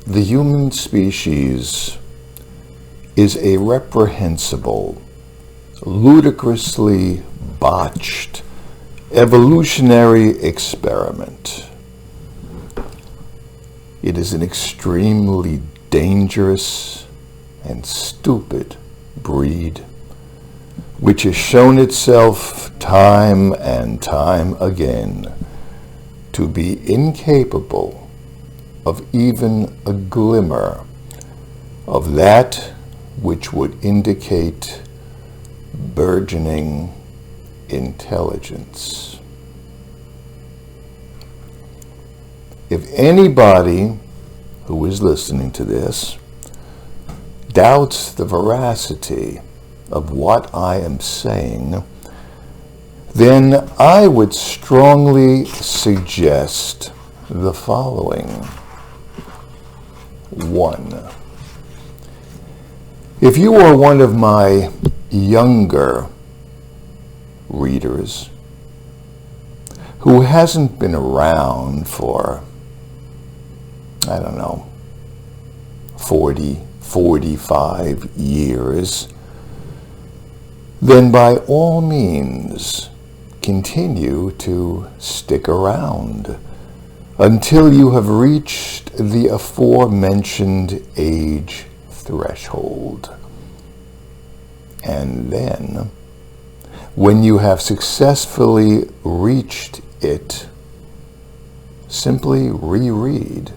The human species is a reprehensible, ludicrously botched evolutionary experiment. It is an extremely dangerous and stupid breed which has shown itself time and time again to be incapable of even a glimmer of that which would indicate burgeoning intelligence. If anybody who is listening to this doubts the veracity of what I am saying, then I would strongly suggest the following. 1. If you are one of my younger readers who hasn't been around for, 40, 45 years, then by all means continue to stick around until you have reached the aforementioned age threshold. And then, when you have successfully reached it, simply reread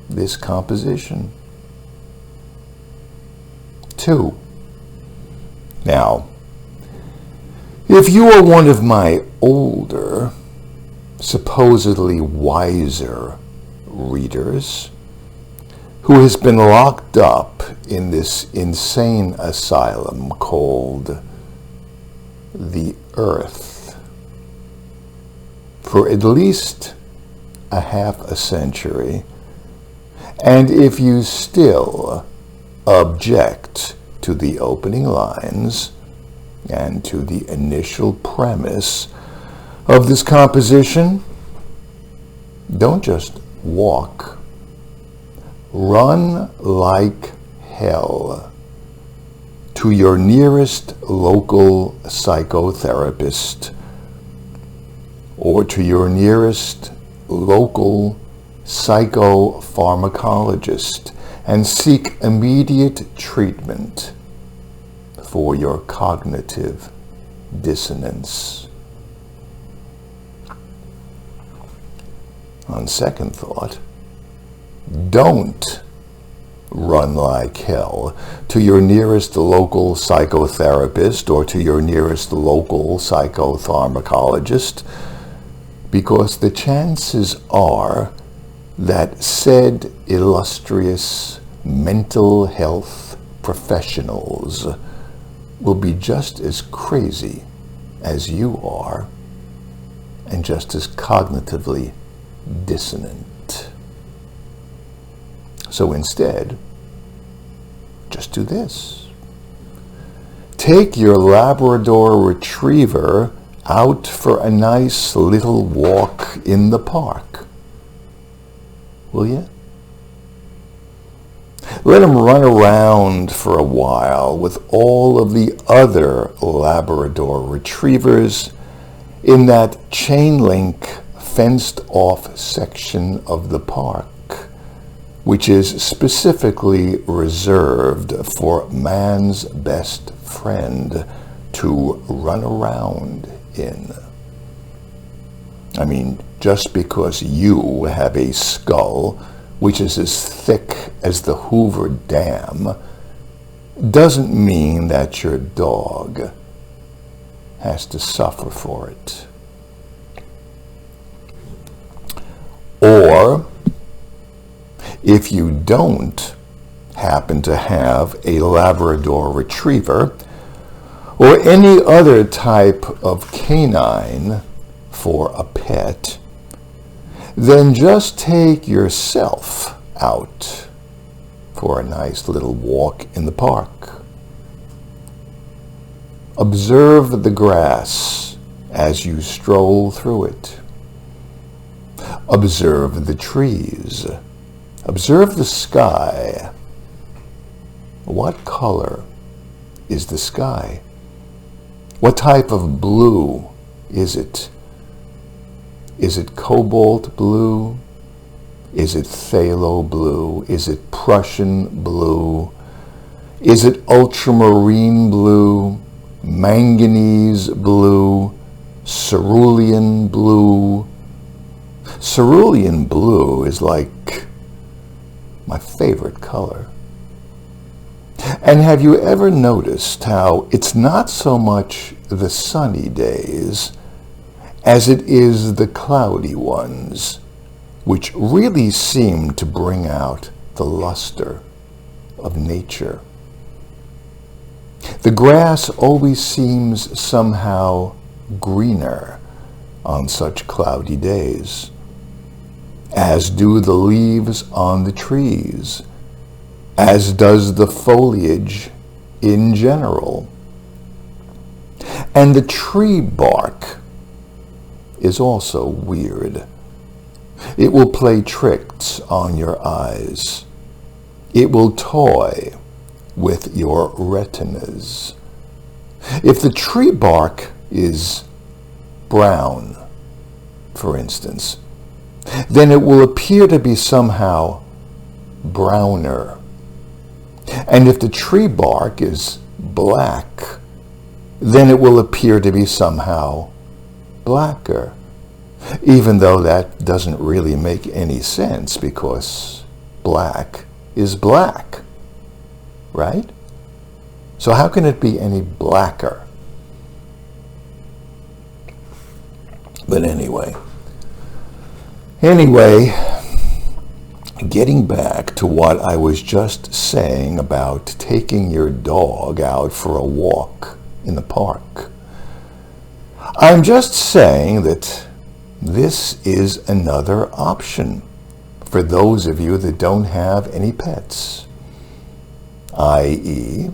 this composition. 2. Now, if you are one of my older, supposedly wiser readers who has been locked up in this insane asylum called the Earth for at least a half a century, and if you still object to the opening lines and to the initial premise of this composition, don't just walk. Run like hell to your nearest local psychotherapist or to your nearest local psychopharmacologist and seek immediate treatment for your cognitive dissonance. On second thought, don't run like hell to your nearest local psychotherapist or to your nearest local psychopharmacologist, because the chances are that said illustrious mental health professionals will be just as crazy as you are and just as cognitively dissonant. So instead, just do this. Take your Labrador Retriever out for a nice little walk in the park. Will you? Let him run around for a while with all of the other Labrador Retrievers in that chain link fenced off section of the park, which is specifically reserved for man's best friend to run around in. I mean, just because you have a skull which is as thick as the Hoover Dam doesn't mean that your dog has to suffer for it. Or, if you don't happen to have a Labrador Retriever or any other type of canine for a pet, then just take yourself out for a nice little walk in the park. Observe the grass as you stroll through it. Observe the trees Observe the sky. What color is the sky? What type of blue is it? Is it cobalt blue? Is it phthalo blue? Is it Prussian blue? Is it ultramarine blue? Manganese blue? Cerulean blue? Cerulean blue is like my favorite color. And have you ever noticed how it's not so much the sunny days as it is the cloudy ones, which really seem to bring out the luster of nature? The grass always seems somehow greener on such cloudy days, as do the leaves on the trees, as does the foliage in general. And the tree bark is also weird. It will play tricks on your eyes. It will toy with your retinas. If the tree bark is brown, for instance, then it will appear to be somehow browner. And if the tree bark is black, then it will appear to be somehow blacker, even though that doesn't really make any sense because black is black, right? So how can it be any blacker? But anyway, getting back to what I was just saying about taking your dog out for a walk in the park. I'm just saying that this is another option for those of you that don't have any pets, i.e.,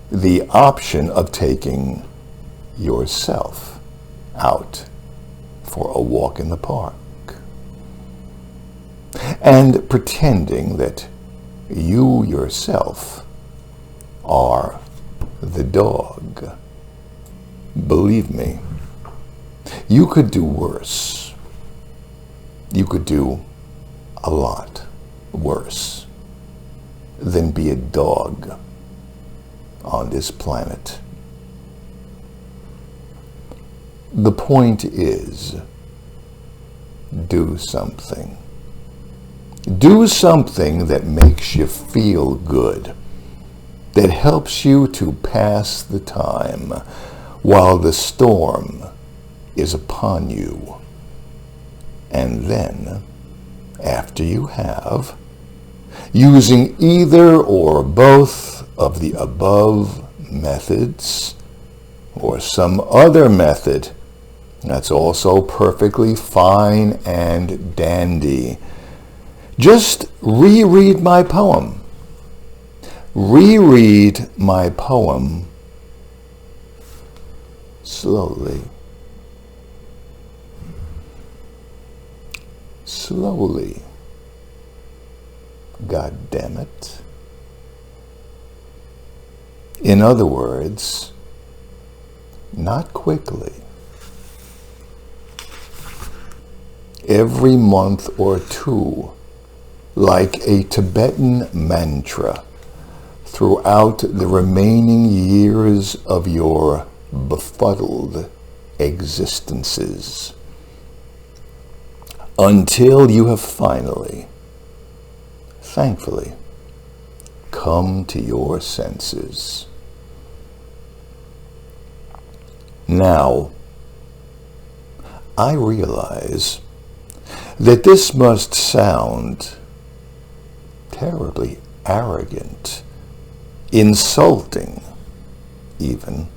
the option of taking yourself out for a walk in the park and pretending that you yourself are the dog. Believe me, you could do worse. You could do a lot worse than be a dog on this planet. The point is, do something. Do something that makes you feel good, that helps you to pass the time while the storm is upon you. And then, after you have, using either or both of the above methods, or some other method, that's also perfectly fine and dandy. Just reread my poem. Reread my poem slowly. Slowly. God damn it. In other words, not quickly. Every month or two, like a Tibetan mantra, throughout the remaining years of your befuddled existences, until you have finally, thankfully, come to your senses. Now, I realize that this must sound terribly arrogant, insulting even,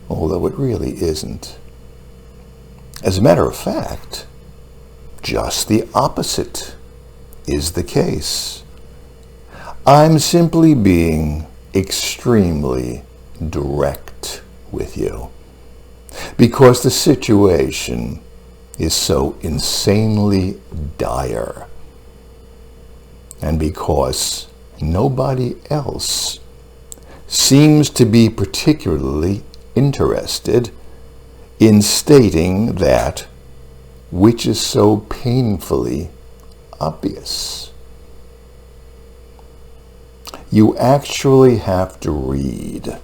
although it really isn't. As a matter of fact, just the opposite is the case. I'm simply being extremely direct with you because the situation is so insanely dire. and because nobody else seems to be particularly interested in stating that which is so painfully obvious. You actually have to read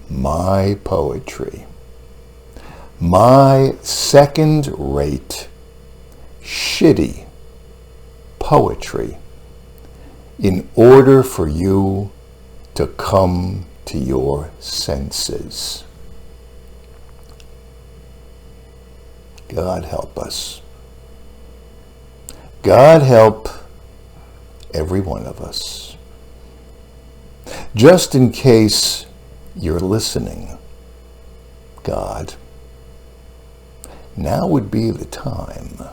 my poetry, my second-rate, shitty poetry, in order for you to come to your senses. God help us. God help every one of us. Just in case you're listening, God, now would be the time